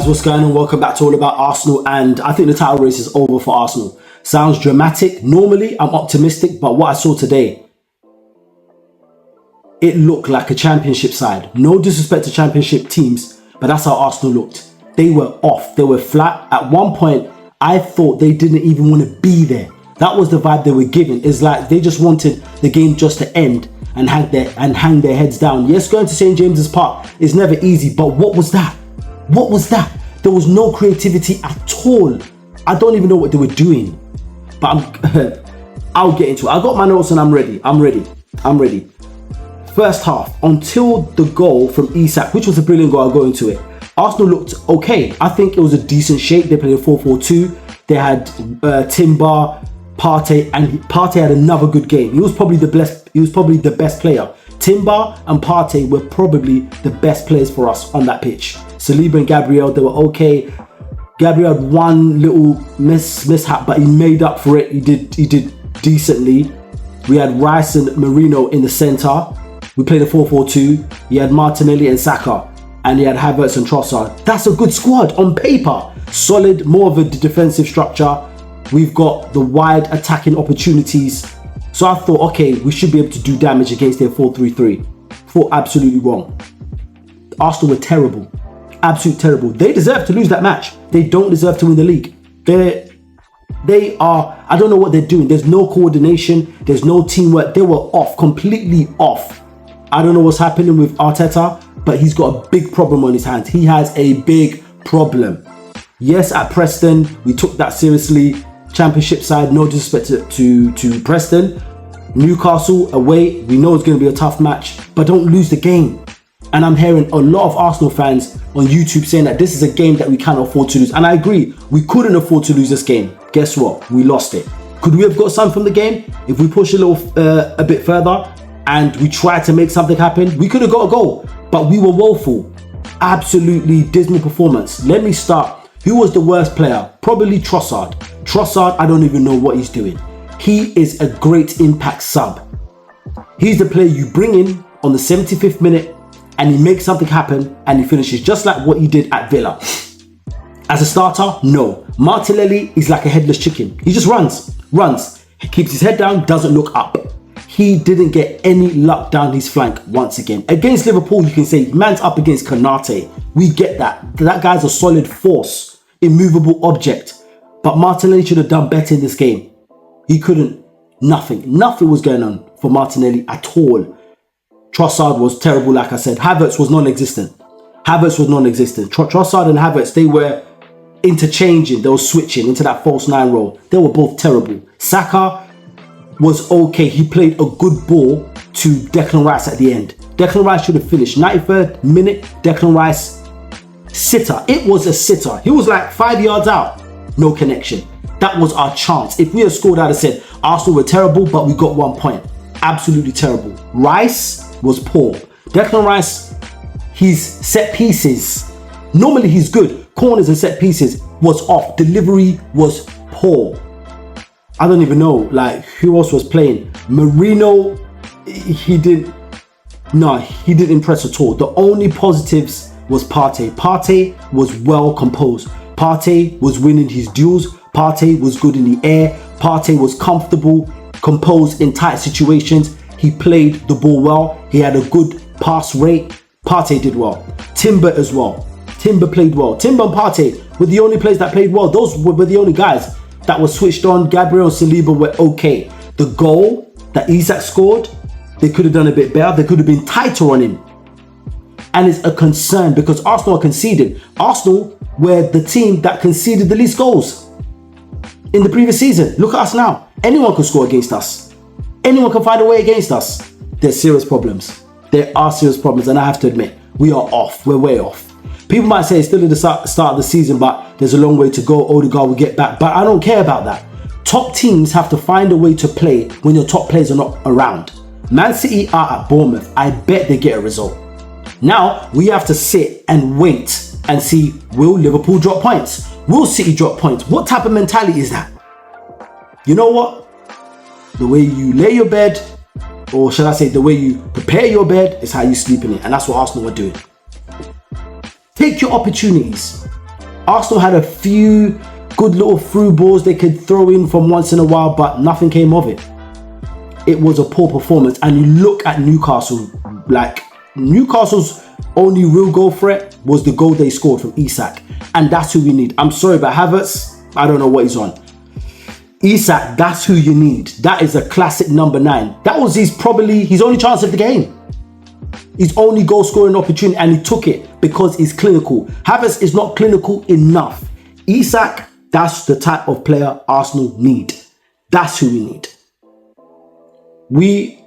what's going on? Welcome back to All About Arsenal, and I think the title race is over for Arsenal. Sounds dramatic. Normally, I'm optimistic, but what I saw today, it looked like a championship side. No disrespect to championship teams, but that's how Arsenal looked. They were off. They were flat. At one point, I thought they didn't even want to be there. That was the vibe they were giving. It's like they just wanted the game just to end and hang their heads down. Yes, going to St. James's Park is never easy, but what was that? What was that? There was no creativity at all. I don't even know what they were doing. But I'll get into it. I got my notes and I'm ready. First half, until the goal from Isak, which was a brilliant goal, I'll go into it. Arsenal looked okay. I think it was a decent shape. They played a 4-4-2. They had Timber, Partey, and Partey had another good game. He was probably the best player. Timber and Partey were probably the best players for us on that pitch. Saliba and Gabriel, they were okay. Gabriel had one little mishap, but he made up for it. He did decently. We had Rice and Merino in the centre. We played a 4-4-2. He had Martinelli and Saka, and he had Havertz and Trossard. That's a good squad on paper. Solid, more of a defensive structure. We've got the wide attacking opportunities. So I thought, okay, we should be able to do damage against their 4-3-3. Thought absolutely wrong. Arsenal were terrible. Absolutely terrible. They deserve to lose that match. They don't deserve to win the league. They are, I don't know what they're doing. There's no coordination. There's no teamwork. They were off, completely off. I don't know what's happening with Arteta, but he's got a big problem on his hands. He has a big problem. Yes, at Preston, we took that seriously. Championship side, no disrespect to Preston. Newcastle away, we know it's going to be a tough match, but don't lose the game. And I'm hearing a lot of Arsenal fans on YouTube saying that this is a game that we can't afford to lose. And I agree, we couldn't afford to lose this game. Guess what? We lost it. Could we have got something from the game? If we push a bit further and we try to make something happen, we could have got a goal. But we were woeful. Absolutely dismal performance. Let me start. Who was the worst player? Probably Trossard. Trossard, I don't even know what he's doing. He is a great impact sub. He's the player you bring in on the 75th minute and he makes something happen and he finishes just like what he did at Villa. As a starter, no. Martinelli is like a headless chicken. He just runs. He keeps his head down, doesn't look up. He didn't get any luck down his flank once again. Against Liverpool, you can say, man's up against Konate. We get that. That guy's a solid force, immovable object. But Martinelli should have done better in this game. He couldn't. Nothing was going on for Martinelli at all. Trossard was terrible, like I said. Havertz was non-existent. Trossard and Havertz, they were interchanging. They were switching into that false nine role. They were both terrible. Saka was okay. He played a good ball to Declan Rice at the end. Declan Rice should have finished. 93rd minute, Declan Rice, sitter. It was a sitter. He was like 5 yards out. No connection. That was our chance. If we had scored, I'd have said Arsenal were terrible, but we got 1 point. Absolutely terrible. Rice was poor. Declan Rice, his set pieces, normally he's good. Corners and set pieces was off. Delivery was poor. I don't even know, like, who else was playing. Merino, he didn't impress at all. The only positives was Partey. Partey was well composed. Partey was winning his duels. Partey was good in the air. Partey was comfortable, composed in tight situations. He played the ball well. He had a good pass rate. Partey did well. Timber as well. Timber played well. Timber and Partey were the only players that played well. Those were the only guys that were switched on. Gabriel and Saliba were okay. The goal that Isak scored, they could have done a bit better. They could have been tighter on him. And it's a concern because Arsenal are conceding. Arsenal were the team that conceded the least goals in the previous season. Look at us now. Anyone can score against us. Anyone can find a way against us. There's serious problems. There are serious problems, and I have to admit, we are off. We're way off. People might say it's still at the start of the season, but there's a long way to go. Odegaard will get back, but I don't care about that. Top teams have to find a way to play when your top players are not around. Man City are at Bournemouth. I bet they get a result. Now, we have to sit and wait and see, will Liverpool drop points? Will City drop points? What type of mentality is that? You know what? The way you lay your bed, or shall I say the way you prepare your bed, is how you sleep in it. And that's what Arsenal are doing. Take your opportunities. Arsenal had a few good little through balls they could throw in from once in a while, but nothing came of it. It was a poor performance. And you look at Newcastle, like Newcastle's only real goal threat was the goal they scored from Isak. And that's who we need. I'm sorry, but Havertz, I don't know what he's on. Isak, that's who you need. That is a classic number 9. That was his only chance of the game. His only goal scoring opportunity, and he took it because he's clinical. Havertz is not clinical enough. Isak, that's the type of player Arsenal need. That's who we need.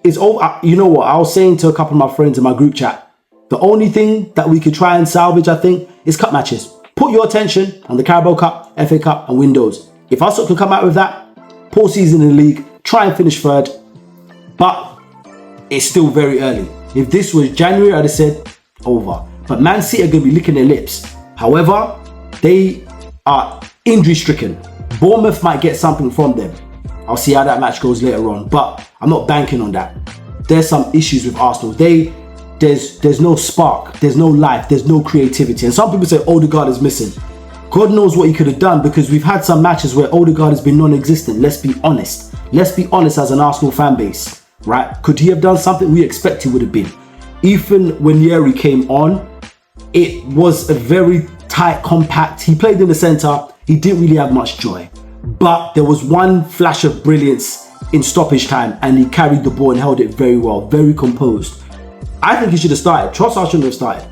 It's over. You know what? I was saying to a couple of my friends in my group chat, the only thing that we could try and salvage, I think, is cup matches. Put your attention on the Carabao Cup, FA Cup, and Windows. If Arsenal can come out with that, poor season in the league, try and finish 3rd. But it's still very early. If this was January, I'd have said over. But Man City are going to be licking their lips. However, they are injury stricken. Bournemouth might get something from them. I'll see how that match goes later on, but I'm not banking on that. There's some issues with Arsenal. There's no spark, there's no life, there's no creativity. And some people say Odegaard is missing. God knows what he could have done, because we've had some matches where Odegaard has been non-existent. Let's be honest. Let's be honest as an Arsenal fan base, right? Could he have done something? We expect he would have been. Even when Yeri came on, it was a very tight, compact. He played in the centre. He didn't really have much joy. But there was one flash of brilliance in stoppage time, and he carried the ball and held it very well, very composed. I think he should have started. Trossard shouldn't have started.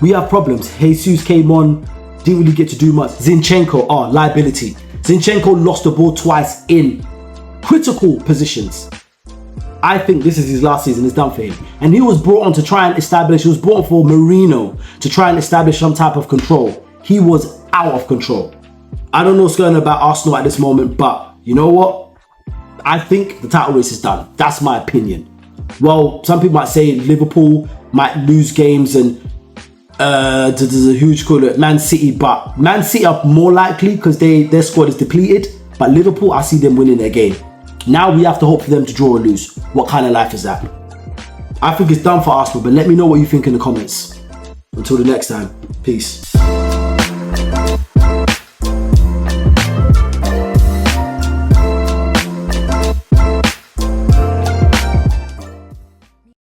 We have problems. Jesus came on, didn't really get to do much. Zinchenko, liability. Zinchenko lost the ball twice in critical positions. I think this is his last season. It's done for him. And he was brought on to try and establish, he was brought on for Marino to try and establish some type of control. He was out of control. I don't know what's going on about Arsenal at this moment, but you know what? I think the title race is done. That's my opinion. Well, some people might say Liverpool might lose games and there's a huge call at Man City, but Man City are more likely because their squad is depleted. But Liverpool, I see them winning their game. Now we have to hope for them to draw or lose. What kind of life is that? I think it's done for Arsenal, but let me know what you think in the comments. Until the next time, peace.